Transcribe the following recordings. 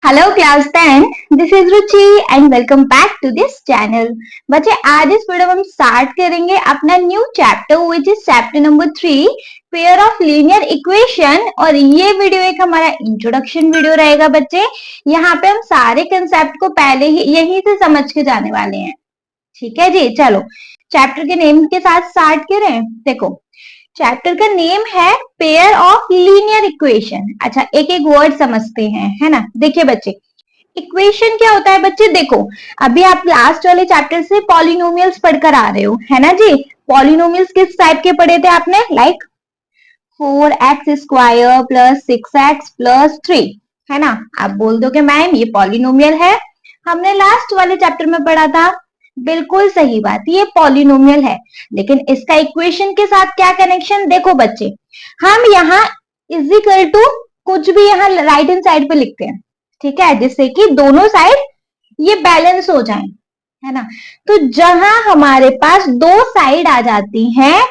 Hello class 10, this is Ruchi and welcome back to this channel. बच्चे आज इस video में हम स्टार्ट करेंगे अपना new chapter which is chapter number 3 pair of linear equation. और ये वीडियो एक हमारा इंट्रोडक्शन वीडियो रहेगा बच्चे। यहाँ पे हम सारे कंसेप्ट को पहले ही यहीं से समझ के जाने वाले हैं। ठीक है जी, चलो चैप्टर के नेम के साथ स्टार्ट करें। देखो चैप्टर का नेम है पेयर ऑफ लीनियर इक्वेशन। अच्छा एक एक वर्ड समझते हैं, है ना। देखिए बच्चे इक्वेशन क्या होता है बच्चे, देखो अभी आप लास्ट वाले चैप्टर से पॉलिनोमियल्स पढ़कर आ रहे हो, है ना जी। पॉलिनोमियल्स किस टाइप के पढ़े थे आपने, like 4x² plus 6x plus 3, है ना। आप बोल दो कि मैम ये पॉलिनोमियल है, हमने लास्ट वाले चैप्टर में पढ़ा था। बिल्कुल सही बात, ये पॉलिनोमियल है, लेकिन इसका इक्वेशन के साथ क्या कनेक्शन, देखो बच्चे हम यहाँ इज इक्वल टू कुछ भी यहाँ राइट हैंड साइड पे लिखते हैं, ठीक है, जिससे कि दोनों साइड ये बैलेंस हो जाए, है ना। तो जहां हमारे पास दो साइड आ जाती हैं,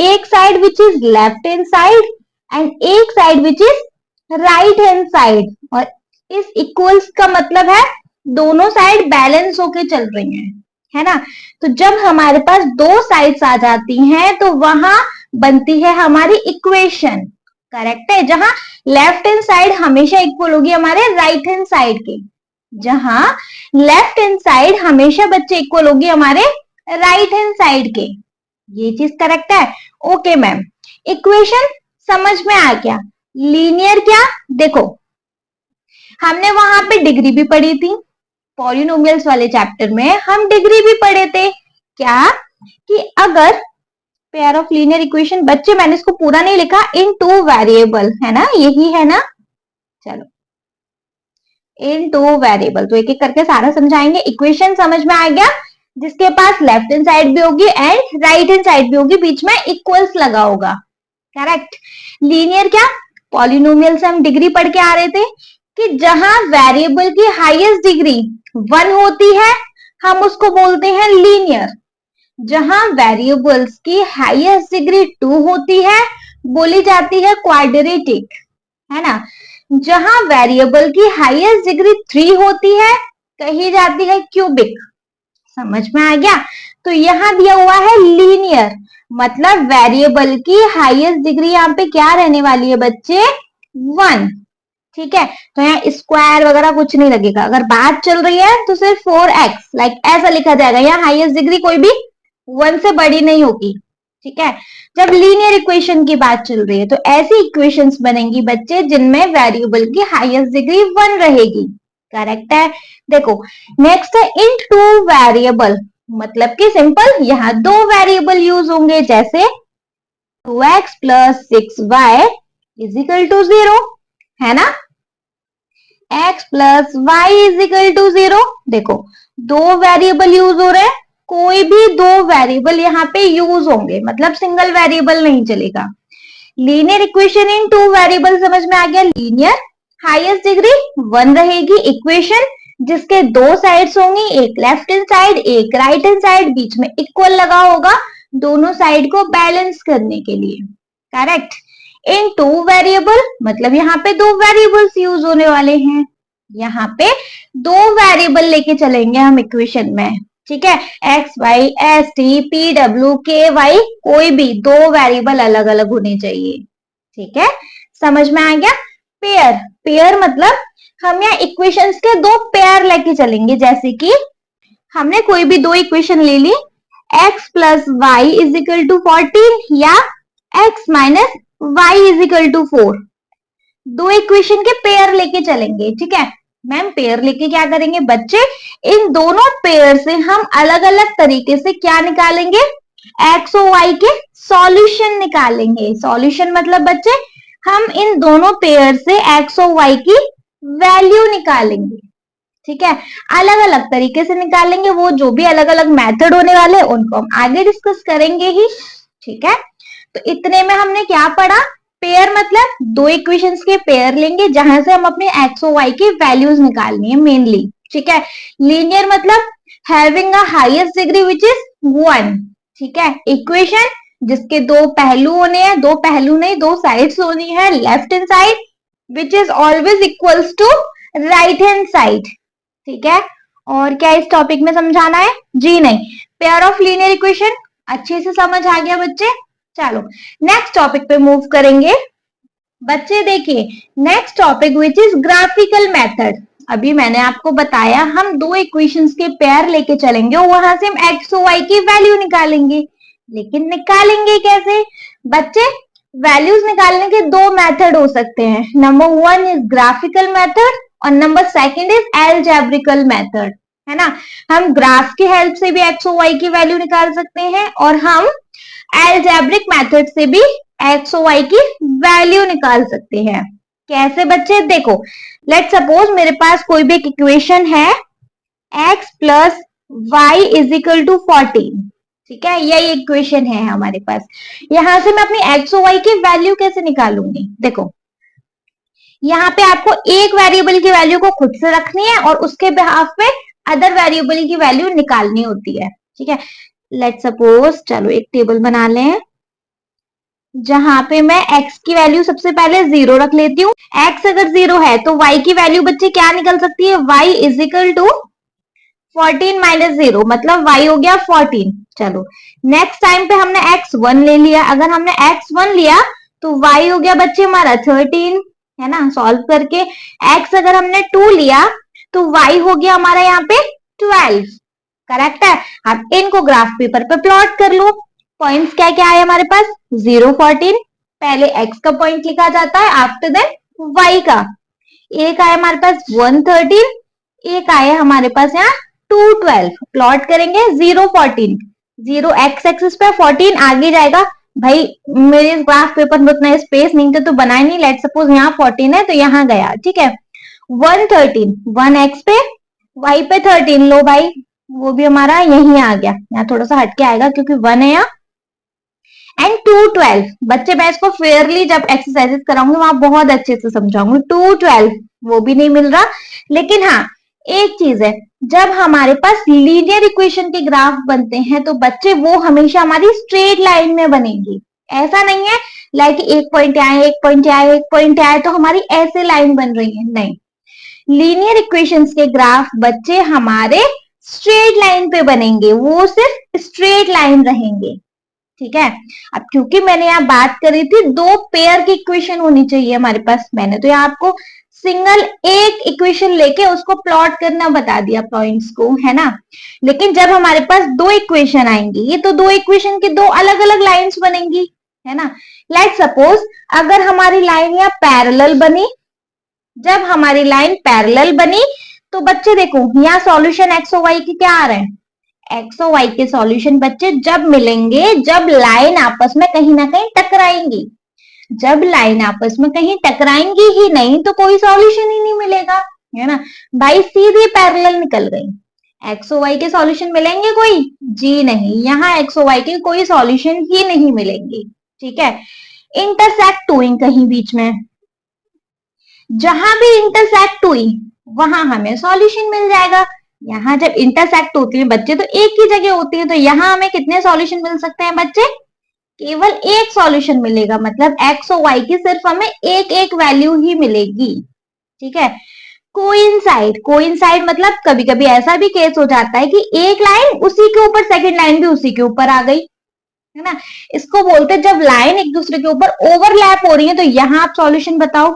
एक side which is left hand side and एक side which is right hand side, और इस इक्वल्स का मतलब है दोनों साइड बैलेंस होके चल रही हैं, है ना। तो जब हमारे पास दो साइड्स आ जाती हैं तो वहां बनती है हमारी इक्वेशन, करेक्ट है। जहां लेफ्ट हैंड साइड हमेशा इक्वल होगी हमारे राइट हैंड साइड के, जहां लेफ्ट हैंड साइड हमेशा बच्चे इक्वल होगी हमारे राइट हैंड साइड के। ये चीज करेक्ट है। ओके मैम, इक्वेशन समझ में आ गया। लीनियर क्या, देखो हमने वहां पे डिग्री भी पढ़ी थी, पॉलिनोमियल्स वाले चैप्टर में हम डिग्री भी पढ़े थे क्या, कि अगर पेयर ऑफ लीनियर इक्वेशन, बच्चे मैंने इसको पूरा नहीं लिखा, इन टू वेरिएबल, है ना, यही है ना। चलो इन टू वेरिएबल, तो एक एक करके सारा समझाएंगे। इक्वेशन समझ में आ गया, जिसके पास लेफ्ट हैंड साइड भी होगी एंड राइट हैंड साइड भी होगी, बीच में इक्वल्स लगा होगा, करेक्ट। लीनियर क्या, पॉलिनोमियल से हम डिग्री पढ़ के आ रहे थे कि जहां वेरिएबल की हाईएस्ट डिग्री 1 होती है हम उसको बोलते हैं लीनियर, जहां वेरिएबल्स की हाईएस्ट डिग्री 2 होती है बोली जाती है क्वाड्रेटिक, है ना। जहां वेरिएबल की हाईएस्ट डिग्री 3 होती है कही जाती है क्यूबिक। समझ में आ गया। तो यहां दिया हुआ है लीनियर, मतलब वेरिएबल की हाईएस्ट डिग्री यहाँ पे क्या रहने वाली है बच्चे, 1, ठीक है। तो यहाँ स्क्वायर वगैरह कुछ नहीं लगेगा, अगर बात चल रही है तो सिर्फ 4x लाइक ऐसा लिखा जाएगा। यहाँ हाईएस्ट डिग्री कोई भी 1 से बड़ी नहीं होगी, ठीक है। जब लीनियर इक्वेशन की बात चल रही है तो ऐसी इक्वेशंस बनेंगी बच्चे जिनमें वेरिएबल की हाईएस्ट डिग्री 1 रहेगी, करेक्ट है। देखो नेक्स्ट है इन टू वेरिएबल, मतलब कि सिंपल यहाँ दो वेरिएबल यूज होंगे, जैसे 2x plus 6y is equal to 0, है ना। x plus y is equal to 0, देखो दो वेरिएबल यूज हो रहे हैं, कोई भी दो वेरिएबल यहाँ पे यूज होंगे, मतलब सिंगल वेरिएबल नहीं चलेगा। Linear equation in two variable समझ में आ गया। लीनियर हाईएस्ट डिग्री 1 रहेगी, इक्वेशन जिसके दो साइड्स होंगी, एक लेफ्ट हैंड साइड एक राइट हैंड साइड, बीच में इक्वल लगा होगा दोनों साइड को बैलेंस करने के लिए, करेक्ट। इन टू वेरिएबल मतलब यहाँ पे दो वेरिएबल्स यूज होने वाले हैं, यहाँ पे दो वेरिएबल लेके चलेंगे हम इक्वेशन में, ठीक है। X y s t p डब्ल्यू के वाई, कोई भी दो वेरिएबल अलग अलग होने चाहिए, ठीक है। समझ में आ गया। पेयर, पेयर मतलब हम यहाँ इक्वेशंस के दो पेयर लेके चलेंगे, जैसे कि हमने कोई भी दो इक्वेशन ले ली, x plus y is equal to 14 या x minus y is equal to 4, दो इक्वेशन के पेयर लेके चलेंगे, ठीक है। मैम पेयर लेके क्या करेंगे बच्चे, इन दोनों पेयर से हम अलग अलग तरीके से क्या निकालेंगे, x और y के सॉल्यूशन निकालेंगे। सॉल्यूशन मतलब बच्चे हम इन दोनों पेयर से x और y की वैल्यू निकालेंगे, ठीक है। अलग अलग तरीके से निकालेंगे, वो जो भी अलग अलग मेथड होने वाले उनको हम आगे डिस्कस करेंगे ही, ठीक है। तो इतने में हमने क्या पढ़ा, पेयर मतलब दो इक्वेशंस के पेयर लेंगे जहां से हम अपने एक्स और वाई की वैल्यूज निकालनी है मेनली, ठीक है। लीनियर मतलब having a highest degree which is 1, ठीक है। इक्वेशन जिसके दो पहलू होने हैं, दो पहलू नहीं दो साइड्स होनी है, left hand side which is always equals to right hand side, ठीक है। और क्या इस टॉपिक में समझाना है? जी नहीं, पेयर ऑफ लीनियर इक्वेशन अच्छे से समझ आ गया बच्चे। चलो नेक्स्ट टॉपिक पे मूव करेंगे। बच्चे देखिए next topic which is graphical method. अभी मैंने आपको बताया हम दो इक्वेशंस के पेयर लेके चलेंगे और वहां से हम एक्स और वाई की वैल्यू निकालेंगे। लेकिन निकालेंगे कैसे बच्चे? वैल्यूज निकालने के दो मेथड हो सकते हैं। Number one is graphical method और number second is algebraic method, है ना। हम ग्राफ की हेल्प से भी एक्स और वाई की वैल्यू निकाल सकते हैं और हम एल्जेब्रिक मेथड से भी एक्स और वाई की वैल्यू निकाल सकते हैं। कैसे बच्चे? देखो लेट सपोज मेरे पास कोई भी एक इक्वेशन है x plus y is equal to 14, ठीक है, यही इक्वेशन है हमारे पास। यहां से मैं अपनी एक्स और वाई की वैल्यू कैसे निकालूंगी? देखो यहाँ पे आपको एक वेरिएबल की वैल्यू को खुद से रखनी है और उसके बिहाफ पे अदर वेरिएबल की वैल्यू निकालनी होती है, ठीक है। लेट सपोज चलो एक टेबल बना लें जहां पे मैं x की वैल्यू सबसे पहले 0 रख लेती हूँ। x अगर 0 है तो y की वैल्यू बच्चे क्या निकल सकती है? y is equal to 14 minus 0, मतलब y हो गया 14। चलो नेक्स्ट टाइम पे हमने x1 ले लिया। अगर हमने x1 लिया तो y हो गया बच्चे हमारा 13, है ना। सॉल्व करके x अगर हमने 2 लिया तो y हो गया हमारा यहाँ पे 12, करेक्ट है। अब इनको ग्राफ पेपर पे प्लॉट कर लो। पॉइंट्स क्या क्या है हमारे पास? 0 14, पहले x का पॉइंट लिखा जाता है, आफ्टर देन y का। एक आया हमारे पास 1 13, एक आया हमारे पास यहाँ 2 12। प्लॉट करेंगे 0 14, 0 x एक्सिस पे, 14 आगे जाएगा। भाई मेरे इस ग्राफ पेपर में उतना स्पेस नहीं था तो बनाए नहीं। लेट सपोज यहाँ 14 है तो यहाँ गया, ठीक है। 1 13, 1 x पे, y पे 13 लो भाई, वो भी हमारा यहीं आ गया। यहाँ थोड़ा सा हटके आएगा क्योंकि 1 है यहाँ। एंड 2 12, बच्चे मैं इसको फेयरली जब एक्सरसाइजेस कराऊंगी वहां बहुत अच्छे से समझाऊंगी। 2 12 वो भी नहीं मिल रहा। लेकिन हाँ एक चीज है, जब हमारे पास लीनियर इक्वेशन के ग्राफ बनते हैं तो बच्चे वो हमेशा हमारी स्ट्रेट लाइन में बनेंगी। ऐसा नहीं है लाइक एक पॉइंट आए एक पॉइंट आए एक पॉइंट आए तो हमारी ऐसे लाइन बन रही है, नहीं। लीनियर इक्वेशंस के ग्राफ बच्चे हमारे स्ट्रेट लाइन पे बनेंगे, वो सिर्फ स्ट्रेट लाइन रहेंगे, ठीक है। अब क्योंकि मैंने यहाँ बात करी थी दो पेयर की इक्वेशन होनी चाहिए हमारे पास, मैंने तो यहाँ आपको सिंगल एक इक्वेशन लेके उसको प्लॉट करना बता दिया पॉइंट्स को, है ना। लेकिन जब हमारे पास दो इक्वेशन आएंगी तो दो इक्वेशन की दो अलग अलग लाइंस बनेंगी, है ना। लेट सपोज अगर हमारी लाइन यहाँ पैरेलल बनी, जब हमारी लाइन पैरेलल बनी तो बच्चे देखो यहाँ सॉल्यूशन एक्स और वाई की क्या आ रहे हैं? एक्स और वाई के सॉल्यूशन बच्चे जब मिलेंगे जब लाइन आपस में कहीं ना कहीं टकराएंगी। जब लाइन आपस में कहीं टकराएंगी ही नहीं तो कोई सॉल्यूशन ही नहीं मिलेगा, है ना। भाई सीधी पैरेलल निकल गई। एक्स और वाई के सॉल्यूशन मिलेंगे कोई? जी नहीं, यहाँ एक्स और वाई के कोई सॉल्यूशन ही नहीं मिलेंगे, ठीक है। इंटरसेक्ट हुई कहीं बीच में, जहां भी इंटरसेक्ट हुई वहां हमें सॉल्यूशन मिल जाएगा। यहाँ जब इंटरसेक्ट होती है बच्चे तो एक ही जगह होती है, तो यहाँ हमें कितने सॉल्यूशन मिल सकते हैं बच्चे? केवल एक सॉल्यूशन मिलेगा, मतलब एक्स और वाई की सिर्फ हमें एक एक वैल्यू ही मिलेगी, ठीक है। कोइंसाइड, कोइंसाइड मतलब कभी कभी ऐसा भी केस हो जाता है कि एक लाइन उसी के ऊपर सेकंड लाइन भी उसी के ऊपर आ गई, है ना। इसको बोलते हैं जब लाइन एक दूसरे के ऊपर ओवरलैप हो रही है। तो यहाँ आप सॉल्यूशन बताओ।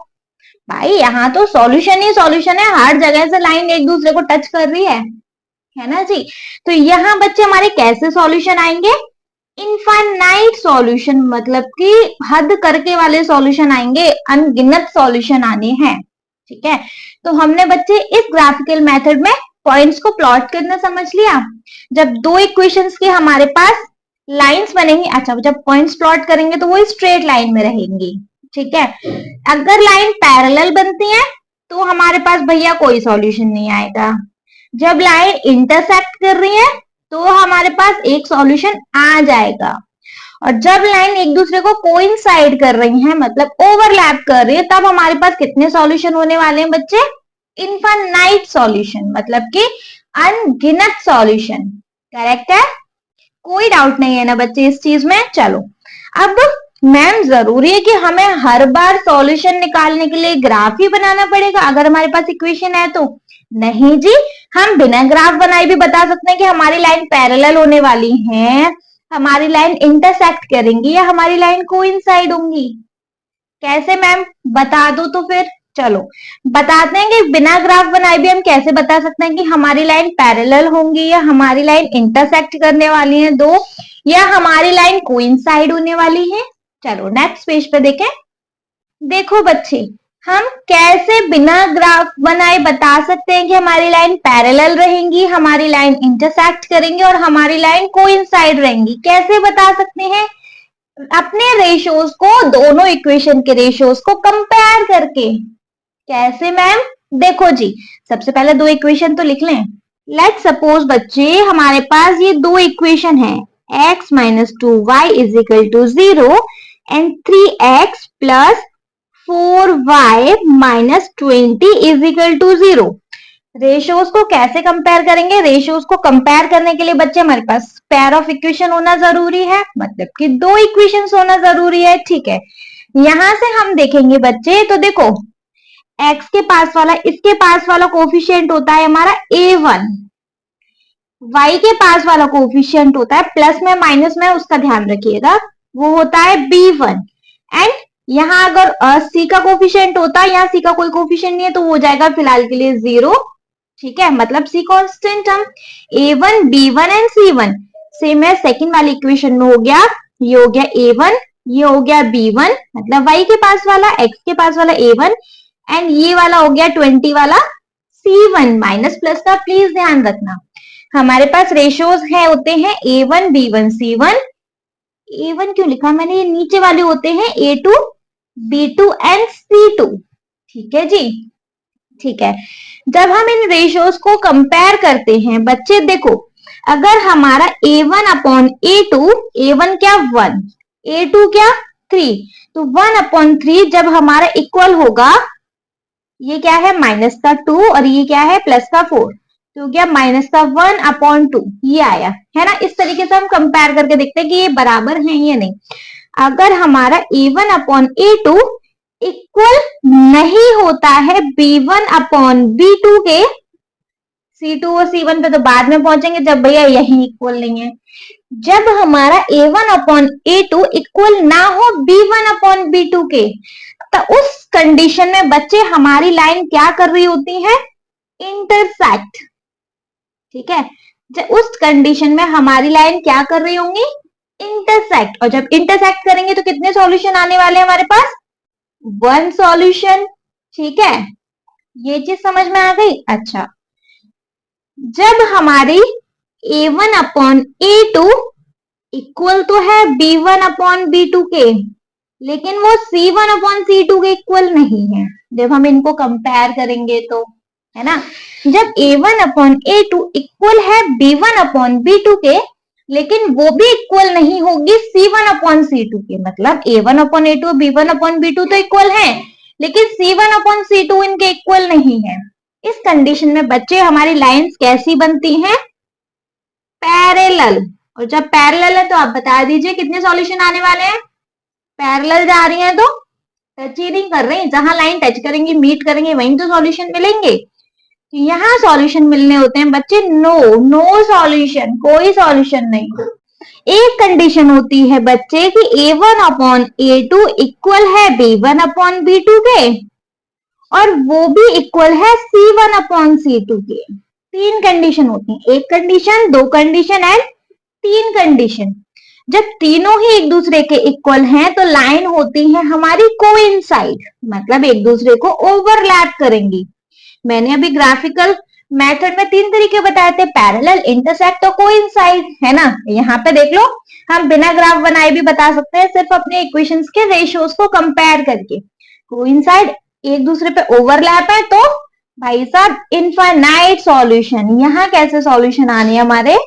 भाई यहाँ तो सॉल्यूशन ही सॉल्यूशन है, हर जगह से लाइन एक दूसरे को टच कर रही है ना जी। तो यहाँ बच्चे हमारे कैसे सॉल्यूशन आएंगे? इनफाइनाइट सॉल्यूशन, मतलब कि हद करके वाले सॉल्यूशन आएंगे, अनगिनत सॉल्यूशन आने हैं, ठीक है। तो हमने बच्चे इस ग्राफिकल मेथड में पॉइंट्स को प्लॉट करना समझ लिया। जब दो इक्वेशंस के हमारे पास लाइंस बनेंगी, अच्छा जब पॉइंट्स प्लॉट करेंगे तो वो स्ट्रेट लाइन में रहेंगी, ठीक है। अगर लाइन पैरेलल बनती है तो हमारे पास भैया कोई सॉल्यूशन नहीं आएगा। जब लाइन इंटरसेक्ट कर रही है तो हमारे पास एक सॉल्यूशन आ जाएगा। और जब लाइन एक दूसरे को कोइंसाइड कर रही है, मतलब ओवरलैप कर रही है, तब हमारे पास कितने सॉल्यूशन होने वाले हैं बच्चे? इनफाइनाइट सॉल्यूशन, मतलब कि अनगिनत सॉल्यूशन, करेक्ट है। कोई डाउट नहीं है ना बच्चे इस चीज में। चलो अब मैम जरूरी है कि हमें हर बार सॉल्यूशन निकालने के लिए ग्राफ ही बनाना पड़ेगा अगर हमारे पास इक्वेशन है तो? नहीं जी, हम बिना ग्राफ बनाए भी बता सकते हैं कि हमारी लाइन पैरेलल होने वाली है, हमारी लाइन इंटरसेक्ट करेंगी या हमारी लाइन कोइंसाइड होंगी। कैसे मैम, बता दो तो फिर। चलो बताते हैं कि बिना ग्राफ बनाए भी हम कैसे बता सकते हैं कि हमारी लाइन पैरेलल होंगी या हमारी लाइन इंटरसेक्ट करने वाली है दो, या हमारी लाइन कोइंसाइड होने वाली है। चलो नेक्स्ट पेज पे देखें। देखो बच्चे, हम कैसे बिना ग्राफ बनाए बता सकते हैं कि हमारी लाइन पैरेलल रहेंगी, हमारी लाइन इंटरसेक्ट करेंगे और हमारी लाइन कोइंसाइड रहेंगी। कैसे बता सकते हैं? अपने रेशियोज को, दोनों इक्वेशन के रेशियोज को कंपेयर करके। कैसे मैम? देखो जी, सबसे पहले दो इक्वेशन तो लिख लें। लेट सपोज बच्चे हमारे पास ये दो इक्वेशन है, x minus 2y is equal to 0 and 3x plus 4y minus 20 is equal to 0। Ratios को कैसे कंपेयर करेंगे? रेशियोज को कंपेयर करने के लिए बच्चे हमारे पास पेयर ऑफ इक्वेशन होना जरूरी है, मतलब कि दो इक्वेशंस होना जरूरी है। ठीक है, यहां से हम देखेंगे बच्चे, तो देखो x के पास वाला, इसके पास वाला कोफिशिएंट होता है हमारा a1, y के पास वाला कोफिशिएंट होता है प्लस में माइनस में, उसका ध्यान रखिएगा, वो होता है b1। एंड यहाँ अगर c का कोफिशिएंट होता है, यहाँ c का कोई कोफिशिएंट नहीं है तो वो हो जाएगा फिलहाल के लिए 0। ठीक है, मतलब c कांस्टेंट हम a1 b1 and c1 same है। सेकंड वाली इक्वेशन में हो गया, ये हो गया a1, ये हो गया b1, मतलब y के पास वाला, x के पास वाला a1 एंड ये वाला हो गया 20 वाला c1। माइनस प्लस का प्लीज ध्यान रखना। हमारे पास रेशियोज है, होते हैं a1 b1 c1। a1 क्यों लिखा मैंने? ये नीचे वाले होते हैं a2 b2 एंड c2। ठीक है जी, ठीक है। जब हम इन रेशियोज को कंपेयर करते हैं बच्चे, देखो अगर हमारा a1 अपॉन a2, a1 क्या 1, a2 क्या 3, तो 1 अपॉन 3 जब हमारा इक्वल होगा, ये क्या है माइनस का 2 और ये क्या है प्लस का 4, तो क्या माइनस का 1 अपॉन 2 ये आया है ना। इस तरीके से हम कंपेयर करके देखते हैं कि ये बराबर है या नहीं। अगर हमारा a1 अपॉन a2 इक्वल नहीं होता है b1 अपॉन b2 के, c2 और c1 पे तो बाद में पहुंचेंगे जब भैया यही इक्वल नहीं है। जब हमारा a1 अपॉन a2 इक्वल ना हो b1 अपॉन b2 के, तो उस कंडीशन में बच्चे हमारी लाइन क्या कर रही होती है? इंटरसेक्ट। ठीक है, जब उस कंडीशन में हमारी लाइन क्या कर रही होंगी? इंटरसेक्ट। और जब इंटरसेक्ट करेंगे तो कितने सॉल्यूशन आने वाले हैं हमारे पास? 1 सॉल्यूशन। ठीक है, ये चीज समझ में आ गई? अच्छा, जब हमारी a1 अपॉन a2 इक्वल तो है b1 अपॉन b2 के, लेकिन वो c1 अपॉन c2 के इक्वल नहीं है जब हम इनको कंपेयर करेंगे तो, है ना। जब a1 अपॉन a2 इक्वल है b1 अपॉन b2 के, लेकिन वो भी इक्वल नहीं होगी c1 अपॉन c2 के, मतलब a1 upon a2 b1 upon b2 तो इक्वल है, लेकिन c1 अपॉन c2 इनके इक्वल नहीं है। इस कंडीशन में बच्चे हमारी लाइंस कैसी बनती हैं? पैरेलल। और जब पैरेलल है तो आप बता दीजिए कितने सॉल्यूशन आने वाले हैं? पैरेलल जा रही है तो टच ही नहीं कर रही, जहां लाइन टच करेंगे मीट करेंगे वहीं तो सॉल्यूशन मिलेंगे। यहाँ सॉल्यूशन मिलने होते हैं बच्चे नो सॉल्यूशन, कोई सॉल्यूशन नहीं। एक कंडीशन होती है बच्चे कि a1 अपॉन a2 इक्वल है b1 अपॉन b2 के, और वो भी इक्वल है c1 अपॉन c2 के। 3 कंडीशन होती है, एक कंडीशन, दो कंडीशन एंड 3 कंडीशन। जब तीनों ही एक दूसरे के इक्वल हैं तो लाइन होती है हमारी कोइंसाइड, मतलब एक दूसरे को ओवरलैप करेंगी। मैंने अभी ग्राफिकल मेथड में 3 तरीके बताए थे, पैरेलल, इंटरसेक्ट और कोइंसाइड, है ना। यहाँ पे देख लो, हम बिना ग्राफ बनाए भी बता सकते हैं, सिर्फ अपने इक्वेशंस के रेशियोज को कंपेयर करके। कोइंसाइड, एक दूसरे पे ओवरलैप है तो भाई साहब इनफाइनाइट सॉल्यूशन। यहाँ कैसे सॉल्यूशन आने हमारे?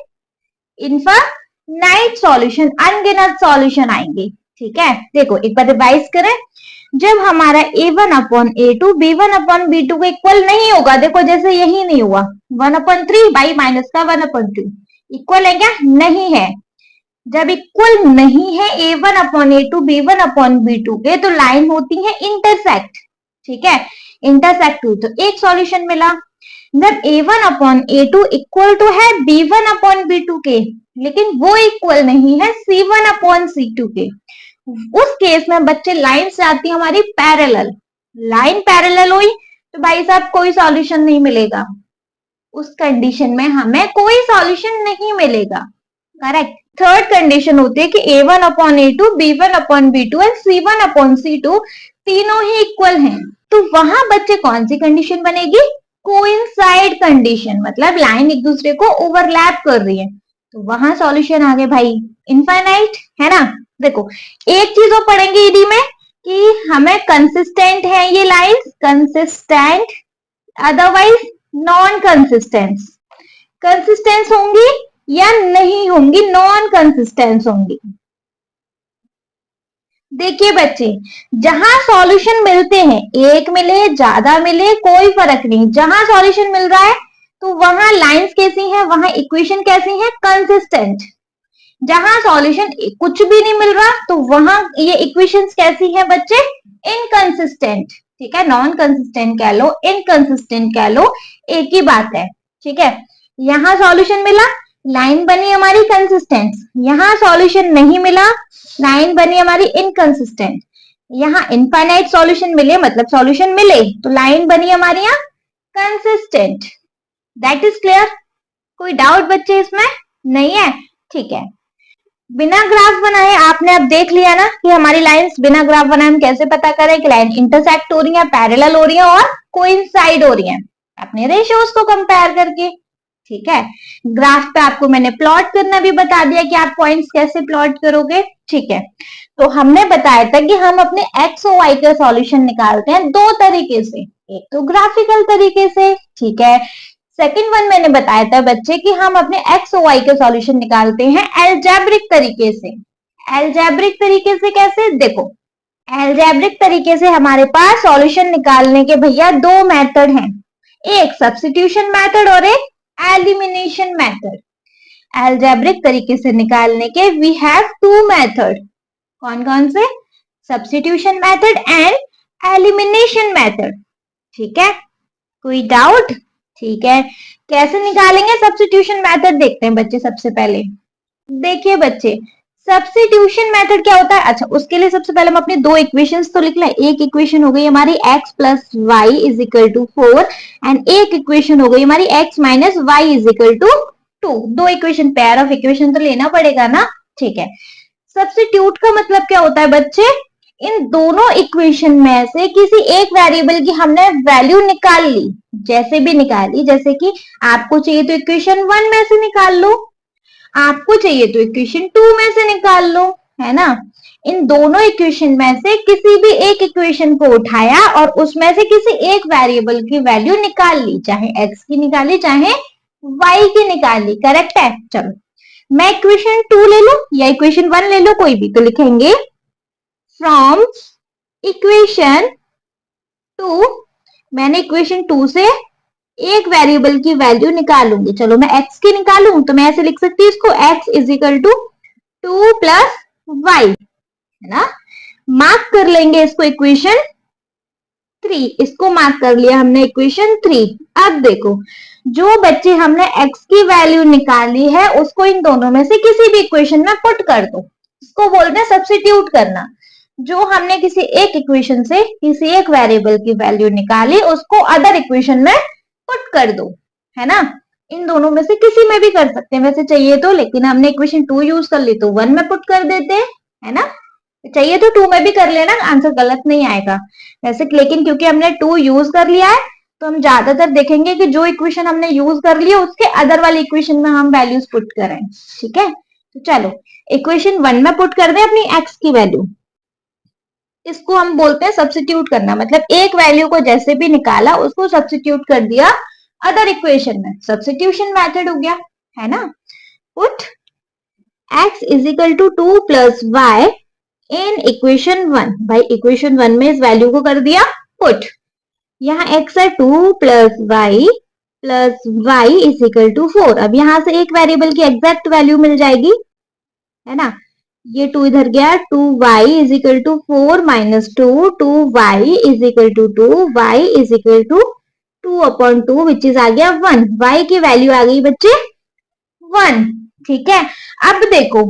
इनफाइनाइट सॉल्यूशन, अनगिनत सॉल्यूशन आएंगे। ठीक है, देखो एक बार रिवाइज करें। जब हमारा a1 upon a2 b1 upon b2 को इक्वल नहीं होगा, देखो जैसे यही नहीं हुआ, 1 अपॉन 3 बाई माइनस का 1 अपॉन 2 इक्वल है क्या? नहीं है। जब इक्वल नहीं है a1/a2 b1/b2 के, तो लाइन होती है इंटरसेक्ट। ठीक है, इंटरसेक्ट हुई तो एक सॉल्यूशन मिला। जब a1/a2 इक्वल टू है b1/b2 के, लेकिन वो इक्वल नहीं है c1/c2 के, उस केस में बच्चे लाइन से आती है हमारी पैरेलल। लाइन पैरेलल हुई तो भाई साहब कोई सॉल्यूशन नहीं मिलेगा, उस कंडीशन में हमें कोई सॉल्यूशन नहीं मिलेगा। करेक्ट। थर्ड कंडीशन होती है कि a1/a2 b1/b2 एंड c1/c2 तीनों ही इक्वल हैं, तो वहां बच्चे कौन सी कंडीशन बनेगी? कोइंसाइड कंडीशन, मतलब लाइन एक दूसरे को ओवरलैप कर रही है, तो वहां सॉल्यूशन आ गए भाई इनफाइनाइट, है ना। देखो एक चीज और पढ़ेंगे ईडी में कि हमें कंसिस्टेंट है ये lines, consistent, otherwise non consistence. Consistence होंगी या नहीं होंगी? नॉन कंसिस्टेंस होंगी। देखिए बच्चे, जहां सॉल्यूशन मिलते हैं, एक मिले ज्यादा मिले कोई फर्क नहीं, जहां सॉल्यूशन मिल रहा है तो वहां लाइंस कैसी हैं, वहां इक्वेशन कैसी है? कंसिस्टेंट। जहां सॉल्यूशन कुछ भी नहीं मिल रहा तो वहां ये इक्वेशंस कैसी हैं बच्चे? इनकंसिस्टेंट। ठीक है, नॉन कंसिस्टेंट कह लो, इनकंसिस्टेंट कह लो, एक ही बात है। ठीक है, यहां सॉल्यूशन मिला, लाइन बनी हमारी कंसिस्टेंट, यहां सॉल्यूशन नहीं मिला, लाइन बनी हमारी इनकंसिस्टेंट। यहाँ इनफाइनाइट सॉल्यूशन मिले, मतलब सॉल्यूशन मिले तो लाइन बनी हमारी यहाँ कंसिस्टेंट। That is clear? कोई डाउट बच्चे इसमें? नहीं है? ठीक है, बिना ग्राफ बनाए आपने अब देख लिया ना कि हमारी लाइंस बिना ग्राफ बनाए हम कैसे पता करें कि लाइन इंटरसेक्ट हो रही है, पैरेलल हो रही है और कोइंसाइड हो रही है, अपने रेशियोज को कंपेयर करके। ठीक है, ग्राफ पे आपको मैंने प्लॉट करना भी बता दिया कि आप पॉइंट्स कैसे प्लॉट करोगे। ठीक है, तो हमने बताया था कि हम अपने एक्स और वाई का सॉल्यूशन निकालते हैं दो तरीके से, एक तो ग्राफिकल तरीके से, ठीक है, सेकंड वन मैंने बताया था बच्चे कि हम अपने एक्स और वाई के सॉल्यूशन निकालते हैं एल्जेब्रिक तरीके से। एल्जेब्रिक तरीके से कैसे? देखो, एल्जेब्रिक तरीके से हमारे पास सॉल्यूशन निकालने के भैया दो मेथड हैं, एक सब्स्टिट्यूशन मेथड और एक एलिमिनेशन मेथड। एल्जेब्रिक तरीके से निकालने के वी हैव टू मेथड। कौन कौन से? Substitution method and elimination method. ठीक है, कोई डाउट? ठीक है, कैसे निकालेंगे सब्स्टिट्यूशन मेथड देखते हैं बच्चे। सबसे पहले देखिए बच्चे, सब्स्टिट्यूशन मेथड क्या होता है? अच्छा, उसके लिए सबसे पहले हम अपनी दो इक्वेशंस तो लिख लें। एक इक्वेशन हो गई हमारी x plus y is equal to 4 and एक इक्वेशन हो गई हमारी x minus y is equal to 2। दो इक्वेशन, पेयर ऑफ इक्वेशन तो लेना पड़ेगा ना। ठीक है, सब्स्टिट्यूट का मतलब क्या होता है बच्चे? इन दोनों इक्वेशन में से किसी एक वेरिएबल की हमने वैल्यू निकाल ली, जैसे भी निकाली, जैसे कि आपको चाहिए तो इक्वेशन 1 में से निकाल लो, आपको चाहिए तो इक्वेशन 2 में से निकाल लो, है ना। इन दोनों इक्वेशन में से किसी भी एक इक्वेशन को उठाया और उसमें से किसी एक वेरिएबल की वैल्यू निकाल ली, चाहे x की निकाली चाहे y की निकाली। करेक्ट है? चलो मैं इक्वेशन 2 ले लूं या इक्वेशन 1 ले लो, कोई भी, तो लिखेंगे फ्रॉम इक्वेशन 2, मैंने इक्वेशन 2 से एक वेरिएबल की वैल्यू निकालूंगी। चलो मैं x की निकालूं तो मैं ऐसे लिख सकती हूँ इसको, x is equal to 2 plus y, है ना। मार्क कर लेंगे इसको इक्वेशन 3, इसको मार्क कर लिया हमने इक्वेशन 3। अब देखो, जो बच्चे हमने x की वैल्यू निकाली है उसको इन दोनों में से किसी भी इक्वेशन में पुट कर दो, इसको बोलते हैं सब्स्टिट्यूट करना। जो हमने किसी एक इक्वेशन से किसी एक वेरिएबल की वैल्यू निकाली उसको अदर इक्वेशन में पुट कर दो, है ना। इन दोनों में से किसी में भी कर सकते हैं वैसे चाहिए तो, लेकिन हमने इक्वेशन 2 यूज कर ली तो 1 में पुट कर देते हैं, है ना। चाहिए तो 2 में भी कर लेना, आंसर गलत नहीं आएगा वैसे, लेकिन क्योंकि हमने 2 यूज कर लिया है तो हम ज्यादातर देखेंगे कि जो इक्वेशन हमने यूज कर ली है उसके अदर वाली इक्वेशन में हम वैल्यूज पुट करें। ठीक है, तो चलो इक्वेशन 1 में पुट कर दें अपनी एक्स की वैल्यू, इसको हम बोलते हैं सब्स्टिट्यूट करना, मतलब एक वैल्यू को जैसे भी निकाला उसको सब्स्टिट्यूट कर दिया अदर इक्वेशन में, सब्स्टिट्यूशन मेथड हो गया, है ना। Put x is equal to 2 plus y in equation 1, भाई इक्वेशन 1 में इस वैल्यू को कर दिया पुट। यहाँ x है 2 plus y is equal to 4। अब यहां से एक वेरिएबल की एग्जैक्ट वैल्यू मिल जाएगी, है ना। ये 2 इधर गया, 2y is equal to 4 minus 2, 2y is equal to 2, y is equal to 2/2 which is आ गया 1। y की वैल्यू आ गई बच्चे 1। ठीक है, अब देखो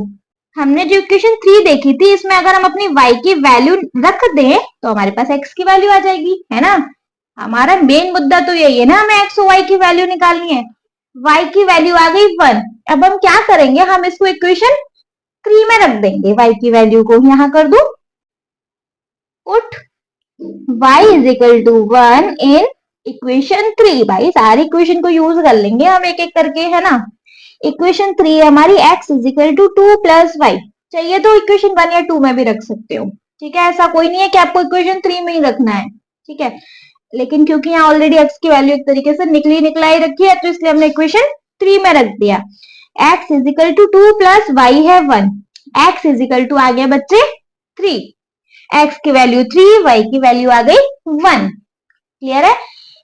हमने जो इक्वेशन 3 देखी थी, इसमें अगर हम अपनी y की वैल्यू रख दें तो हमारे पास x की वैल्यू आ जाएगी, है ना। हमारा मेन मुद्दा तो यही है ना, हमें x और y की वैल्यू निकालनी है। y की वैल्यू आ गई 1। अब हम क्या करेंगे, हम इसको इक्वेशन 3 में रख देंगे। y की वैल्यू को यहां कर दू, put y is equal to 1 in equation 3। भाई सारी इक्वेशन को यूज कर लेंगे हम एक एक करके, है ना। इक्वेशन 3 हमारी x is equal to 2 plus y. चाहिए तो इक्वेशन 1 या 2 में भी रख सकते हो, ठीक है। ऐसा कोई नहीं है कि आपको इक्वेशन 3 में ही रखना है, ठीक है। लेकिन क्योंकि यहाँ ऑलरेडी x की वैल्यू एक तरीके से निकला ही रखी है, तो इसलिए हमने इक्वेशन 3 में रख दिया। x is equal to 2 plus y है 1। x इज इक्वल टू आ गया बच्चे 3। x की वैल्यू 3, y की वैल्यू आ गई 1। क्लियर है।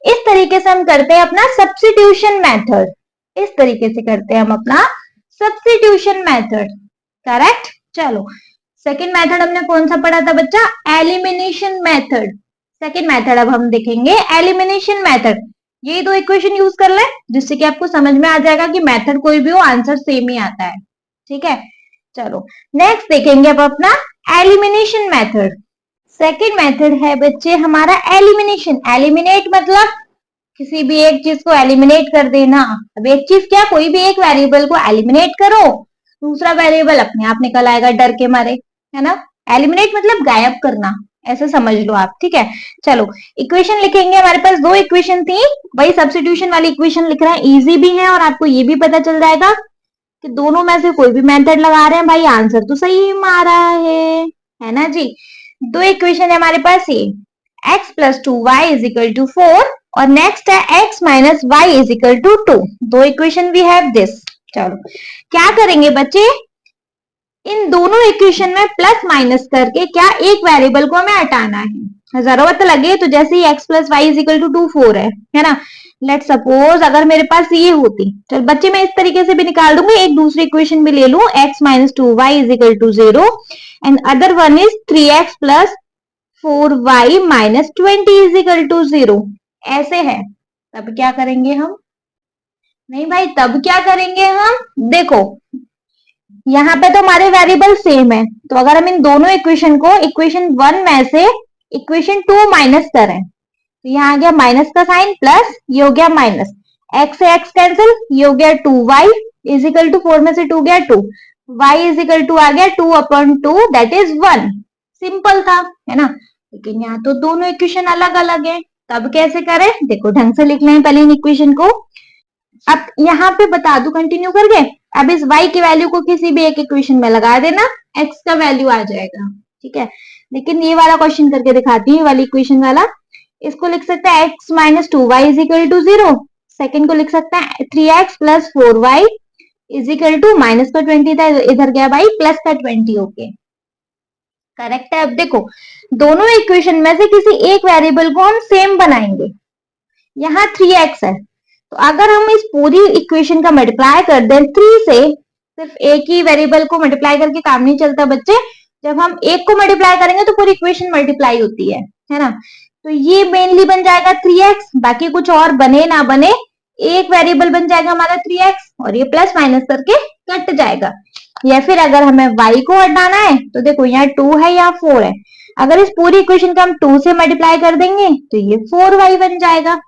इस तरीके से हम करते हैं अपना सब्स्टिट्यूशन मेथड। इस तरीके से करते हैं हम अपना सब्स्टिट्यूशन मेथड, करेक्ट। चलो सेकंड मेथड हमने कौन सा पढ़ा था बच्चा, एलिमिनेशन मेथड। सेकंड मेथड अब हम देखेंगे एलिमिनेशन मेथड। ये दो इक्वेशन यूज कर ले, जिससे कि आपको समझ में आ जाएगा कि मेथड कोई भी हो, आंसर सेम ही आता है, ठीक है। चलो नेक्स्ट देखेंगे अब अपना एलिमिनेशन मेथड। सेकंड मेथड है बच्चे हमारा एलिमिनेशन। एलिमिनेट मतलब किसी भी एक चीज को एलिमिनेट कर देना। अब एक चीज क्या, कोई भी एक वेरिएबल को एलिमिनेट करो, दूसरा वेरिएबल अपने आप निकल आएगा डर के मारे, है ना। एलिमिनेट मतलब गायब करना, ऐसा समझ लो आप, ठीक है। चलो इक्वेशन लिखेंगे, हमारे पास दो इक्वेशन थी, वही सब्स्टिट्यूशन वाली इक्वेशन लिख रहे हैं। इजी भी है और आपको ये भी पता चल जाएगा कि दोनों में से कोई भी मेथड लगा रहे हैं भाई, आंसर तो सही आ रहा है ना जी। दो इक्वेशन है हमारे पास, ये x plus 2y is equal to 4 और नेक्स्ट है x minus y is equal to 2। दो इक्वेशन वी हैव दिस। चलो क्या करेंगे बच्चे, इन दोनों इक्वेशन में प्लस माइनस करके क्या एक वेरिएबल को हमें हटाना है। जरूरत लगे तो जैसे ही x plus y is equal to 2 4 है ना। लेट सपोज अगर मेरे पास ये होती, चल बच्चे मैं इस तरीके से भी निकाल दूंगी, एक दूसरी इक्वेशन भी ले लू, x minus 2y is equal to 0 and other one is 3x plus 4y minus 20 is equal to 0। ऐसे है, तब क्या करेंगे हम, नहीं भाई तब क्या करेंगे हम, देखो यहाँ पे तो हमारे वेरिएबल सेम है, तो अगर हम इन दोनों इक्वेशन को इक्वेशन 1 में से इक्वेशन 2 माइनस करें, तो यहाँ आ गया माइनस का साइन प्लस, ये हो गया माइनस, x से x कैंसिल, ये हो गया 2y इज इक्वल टू 4 में से 2 गया 2, y इज इक्वल टू आ गया 2/2 दैट इज 1। सिंपल था, है ना। लेकिन यहाँ तो दोनों इक्वेशन अलग अलग है, तब कैसे करें, देखो ढंग से लिख लें पहले इन इक्वेशन को। अब यहाँ पे बता दू कंटिन्यू करके, अब इस y की वैल्यू को किसी भी एक इक्वेशन में लगा देना, x का वैल्यू आ जाएगा, ठीक है। लेकिन ये वाला क्वेश्चन करके दिखाती हूँ, वाली इक्वेशन वाला। इसको लिख सकते हैं x minus 2y is equal to 0। Second को लिख सकते हैं 3x plus 4y is equal to minus का 20 था, इधर गया भाई प्लस का 20 होके, करेक्ट है। अब देखो दोनों इक्वेशन में से किसी एक वेरिएबल को हम सेम बनाएंगे। यहाँ 3x है, तो अगर हम इस पूरी इक्वेशन का मल्टीप्लाई कर दें 3 से, सिर्फ एक ही वेरिएबल को मल्टीप्लाई करके काम नहीं चलता बच्चे, जब हम एक को मल्टीप्लाई करेंगे तो पूरी इक्वेशन मल्टीप्लाई होती है ना। तो ये मेनली बन जाएगा 3x, बाकी कुछ और बने ना बने एक वेरिएबल बन जाएगा हमारा 3x और ये प्लस माइनस करके कट जाएगा। या फिर अगर हमें y को हटाना है तो देखो यहाँ 2 है यहाँ 4 है, अगर इस पूरी इक्वेशन का हम 2 से मल्टीप्लाई कर देंगे तो ये 4y बन जाएगा,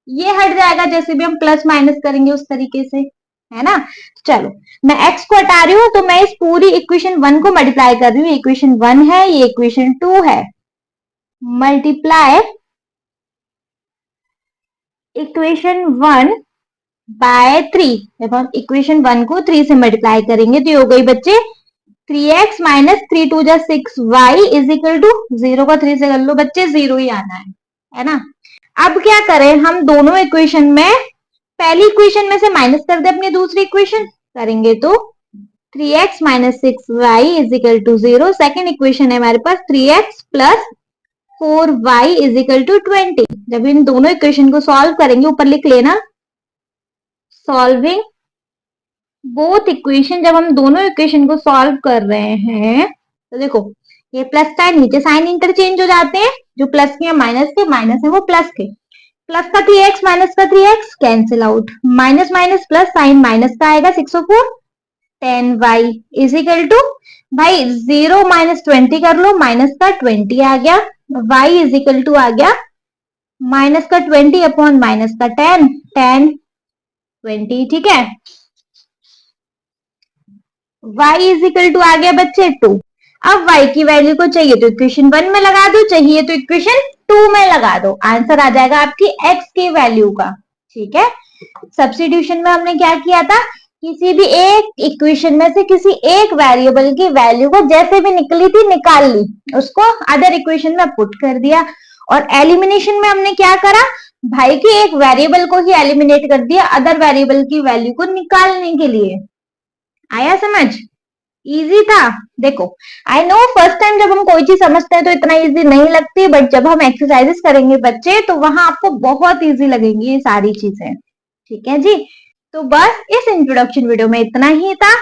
ये हट जाएगा जैसे भी हम प्लस माइनस करेंगे उस तरीके से, है ना। चलो मैं x को हटा रही हूँ, तो मैं इस पूरी इक्वेशन 1 को मल्टीप्लाई कर रही हूँ। इक्वेशन 1 है, ये इक्वेशन 2 है, मल्टीप्लाई इक्वेशन 1 बाय 3। जब हम इक्वेशन 1 को 3 से मल्टीप्लाई करेंगे तो ये हो गई बच्चे 3x माइनस 3 2 जा 6y इज इक्वल टू 0 का 3 से कर लो बच्चे 0 ही आना है ना। अब क्या करें, हम दोनों इक्वेशन में पहली इक्वेशन में से माइनस कर दे अपनी दूसरी इक्वेशन, करेंगे तो 3x minus 6y is equal to 0। Second equation है हमारे पास 3x plus 4y is equal to 20। जब इन दोनों इक्वेशन को सॉल्व करेंगे, ऊपर लिख लेना सॉल्विंग बोथ इक्वेशन, जब हम दोनों इक्वेशन को सॉल्व कर रहे हैं तो देखो ये प्लस का है, नीचे साइन इंटरचेंज हो जाते हैं, जो प्लस के माइनस के, माइनस है वो प्लस के, प्लस का 3x माइनस का 3x cancel out, minus minus plus, sign minus का आएगा 604, 10y इज इक्वल टू, भाई 0 माइनस 20 कर लो, माइनस का 20 आ गया, y इज इक्वल टू आ गया माइनस का 20 अपॉन माइनस का 10, 10 20, ठीक है। y इज इक्वल टू आ गया बच्चे 2। अब y की वैल्यू को चाहिए तो इक्वेशन 1 में लगा दो, चाहिए तो इक्वेशन 2 में लगा दो, आंसर आ जाएगा आपकी x की वैल्यू का, ठीक है। सब्स्टिट्यूशन में हमने क्या किया था, किसी भी एक इक्वेशन में से किसी एक वेरिएबल की वैल्यू को जैसे भी निकली थी निकाल ली, उसको अदर इक्वेशन में पुट कर दिया। और एलिमिनेशन में हमने क्या करा, भाई की एक वेरिएबल को ही एलिमिनेट कर दिया अदर वेरिएबल की वैल्यू को निकालने के लिए। आया समझ, इजी था। देखो आई नो फर्स्ट टाइम जब हम कोई चीज समझते हैं तो इतना इजी नहीं लगती, बट जब हम एक्सरसाइजेस करेंगे बच्चे तो वहां आपको बहुत इजी लगेंगी ये सारी चीजें, ठीक है जी। तो बस इस इंट्रोडक्शन वीडियो में इतना ही था।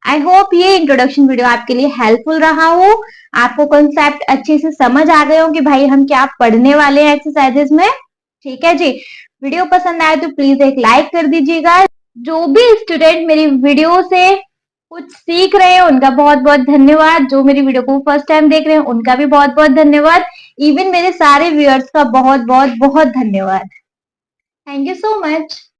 आई होप ये इंट्रोडक्शन वीडियो आपके लिए हेल्पफुल रहा हो, आपको कॉन्सेप्ट अच्छे से समझ आ गए हो कि भाई हम क्या पढ़ने वाले हैं एक्सरसाइजेस में, ठीक है जी। वीडियो पसंद आए तो प्लीज एक लाइक कर दीजिएगा। जो भी स्टूडेंट मेरी वीडियो से कुछ सीख रहे हैं उनका बहुत बहुत धन्यवाद, जो मेरी वीडियो को फर्स्ट टाइम देख रहे हैं उनका भी बहुत बहुत धन्यवाद, इवन मेरे सारे व्यूअर्स का बहुत बहुत बहुत धन्यवाद। Thank you so much.